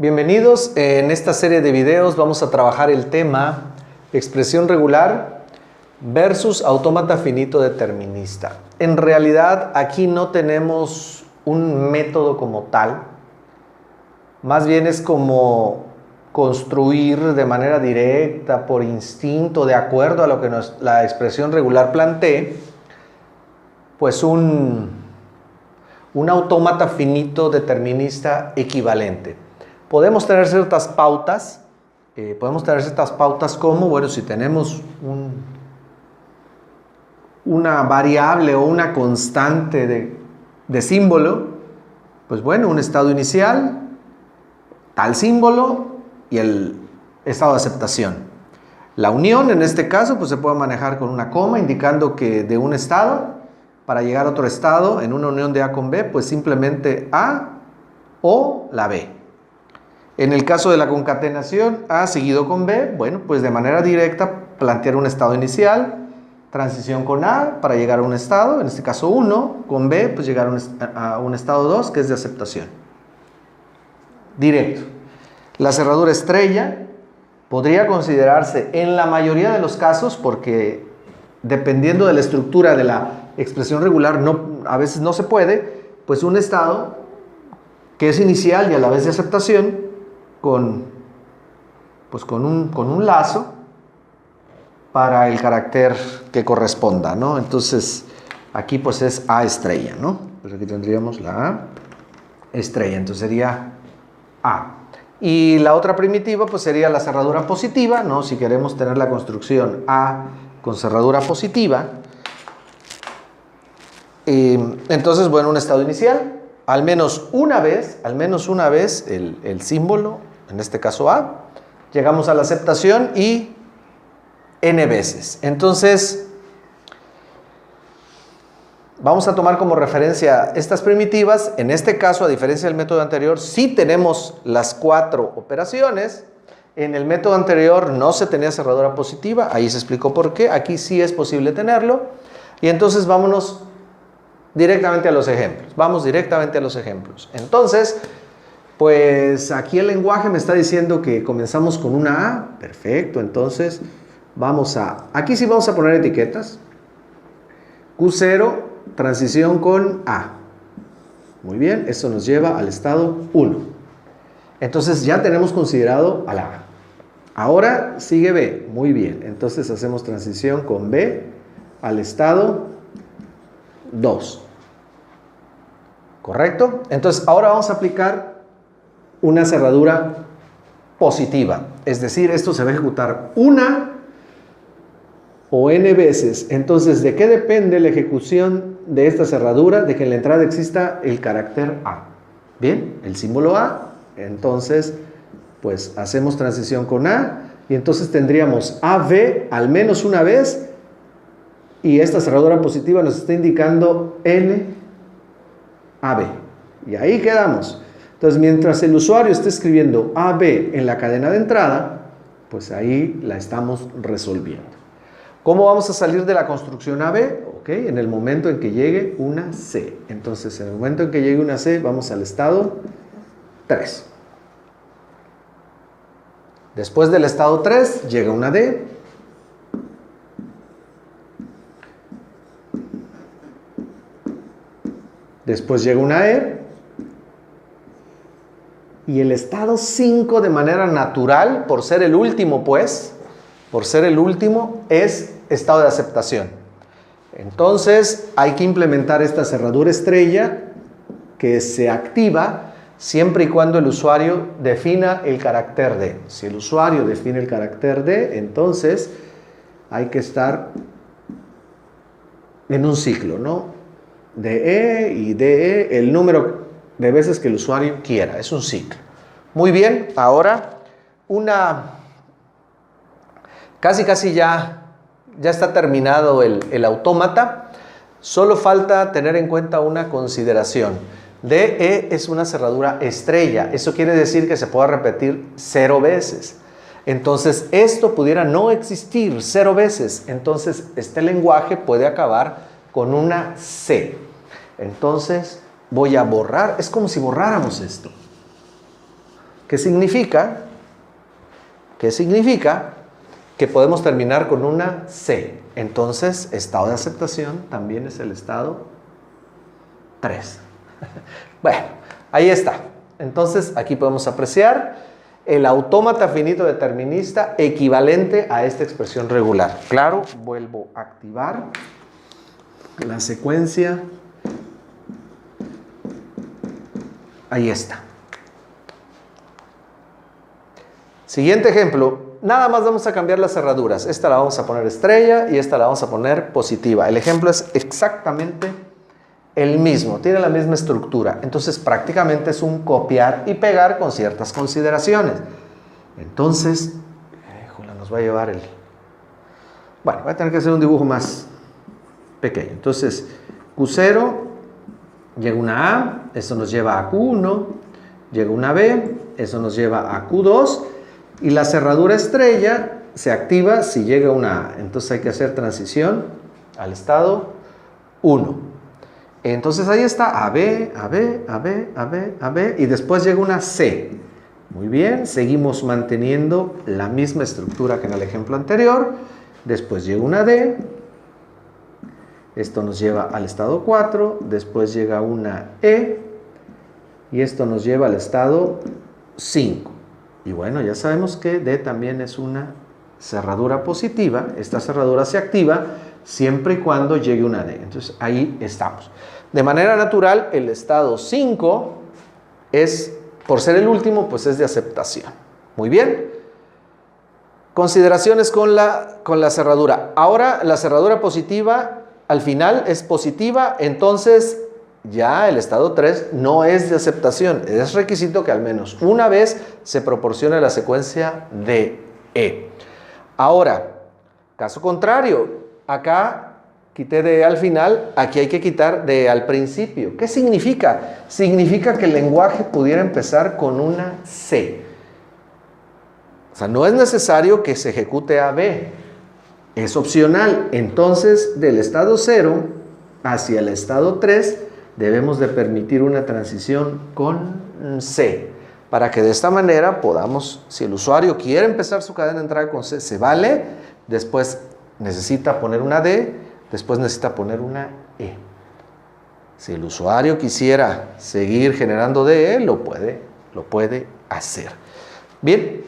Bienvenidos. En esta serie de videos vamos a trabajar el tema expresión regular versus autómata finito determinista. En realidad aquí no tenemos un método como tal, más bien es como construir de manera directa, por instinto, de acuerdo a lo que la expresión regular plantee, pues un autómata finito determinista equivalente. Podemos tener ciertas pautas, como, bueno, si tenemos una variable o una constante de símbolo, pues bueno, un estado inicial, tal símbolo y el estado de aceptación. La unión, en este caso, pues se puede manejar con una coma, indicando que de un estado, para llegar a otro estado, en una unión de A con B, pues simplemente A o la B. En el caso de la concatenación, A seguido con B, bueno, pues de manera directa plantear un estado inicial, transición con A para llegar a un estado, en este caso 1, con B, pues llegar a un estado 2, que es de aceptación. Directo. La cerradura estrella podría considerarse en la mayoría de los casos, porque dependiendo de la estructura de la expresión regular, a veces no se puede, pues un estado que es inicial y a la vez de aceptación, con un lazo para el carácter que corresponda, ¿no? Entonces, aquí pues es A estrella, ¿no? Pues aquí tendríamos la A estrella, entonces sería A. Y la otra primitiva pues sería la cerradura positiva, ¿no? Si queremos tener la construcción A con cerradura positiva, entonces, bueno, un estado inicial, al menos una vez el símbolo, en este caso A, llegamos a la aceptación y n veces. Entonces, vamos a tomar como referencia estas primitivas. En este caso, a diferencia del método anterior, sí tenemos las 4 operaciones. En el método anterior no se tenía cerradura positiva, ahí se explicó por qué. Aquí sí es posible tenerlo. Y entonces vámonos directamente a los ejemplos. Vamos directamente a los ejemplos. Entonces, pues aquí el lenguaje me está diciendo que comenzamos con una A. Perfecto, entonces aquí sí vamos a poner etiquetas. Q0, transición con A. Muy bien, eso nos lleva al estado 1. Entonces ya tenemos considerado a la A. Ahora sigue B. Muy bien, entonces hacemos transición con B al estado 2. ¿Correcto? Entonces ahora vamos a aplicar una cerradura positiva. Es decir, esto se va a ejecutar una o n veces. Entonces, ¿de qué depende la ejecución de esta cerradura? De que en la entrada exista el carácter A. Bien, el símbolo A. Entonces, pues hacemos transición con A. Y entonces tendríamos AB al menos una vez. Y esta cerradura positiva nos está indicando n AB. Y ahí quedamos. Entonces, mientras el usuario esté escribiendo AB en la cadena de entrada, pues ahí la estamos resolviendo. ¿Cómo vamos a salir de la construcción AB? Ok, en el momento en que llegue una C. Entonces, en el momento en que llegue una C, vamos al estado 3. Después del estado 3, llega una D. Después llega una E. Y el estado 5 de manera natural, por ser el último pues, es estado de aceptación. Entonces hay que implementar esta cerradura estrella que se activa siempre y cuando el usuario defina el carácter D. Si el usuario define el carácter D, entonces hay que estar en un ciclo, ¿no? DE y DE, el número de veces que el usuario quiera, es un ciclo. Muy bien, ahora casi ya está terminado el autómata. Solo falta tener en cuenta una consideración. DE es una cerradura estrella. Eso quiere decir que se puede repetir 0 veces. Entonces, esto pudiera no existir 0 veces. Entonces, este lenguaje puede acabar con una C. Entonces, voy a borrar. Es como si borráramos esto. ¿Qué significa? ¿Qué significa? Que podemos terminar con una C. Entonces, estado de aceptación también es el estado 3. Bueno, ahí está. Entonces, aquí podemos apreciar el autómata finito determinista equivalente a esta expresión regular. Claro, vuelvo a activar la secuencia. Ahí está. Siguiente ejemplo. Nada más vamos a cambiar las cerraduras. Esta la vamos a poner estrella y esta la vamos a poner positiva. El ejemplo es exactamente el mismo. Tiene la misma estructura. Entonces prácticamente es un copiar y pegar con ciertas consideraciones. Entonces, nos va a llevar el... Bueno, voy a tener que hacer un dibujo más pequeño. Entonces, Q0, llega una A, eso nos lleva a Q1, llega una B, eso nos lleva a Q2, y la cerradura estrella se activa si llega una A. Entonces hay que hacer transición al estado 1. Entonces ahí está AB, AB, AB, AB, AB, y después llega una C. Muy bien, seguimos manteniendo la misma estructura que en el ejemplo anterior. Después llega una D. Esto nos lleva al estado 4. Después llega una E. Y esto nos lleva al estado 5. Y bueno, ya sabemos que D también es una cerradura positiva. Esta cerradura se activa siempre y cuando llegue una D. Entonces ahí estamos. De manera natural, el estado 5 es, por ser el último, pues es de aceptación. Muy bien. Consideraciones con la cerradura. Ahora la cerradura positiva al final es positiva, entonces ya el estado 3 no es de aceptación. Es requisito que al menos una vez se proporcione la secuencia de E. Ahora, caso contrario, acá quité de E al final, aquí hay que quitar de E al principio. ¿Qué significa? Significa que el lenguaje pudiera empezar con una C. O sea, no es necesario que se ejecute AB. Es opcional. Entonces, del estado 0 hacia el estado 3, debemos de permitir una transición con C, para que de esta manera podamos, si el usuario quiere empezar su cadena de entrada con C, se vale, después necesita poner una D, después necesita poner una E. Si el usuario quisiera seguir generando DE, lo puede hacer. Bien,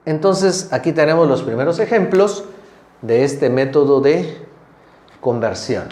entonces aquí tenemos los primeros ejemplos de este método de conversión.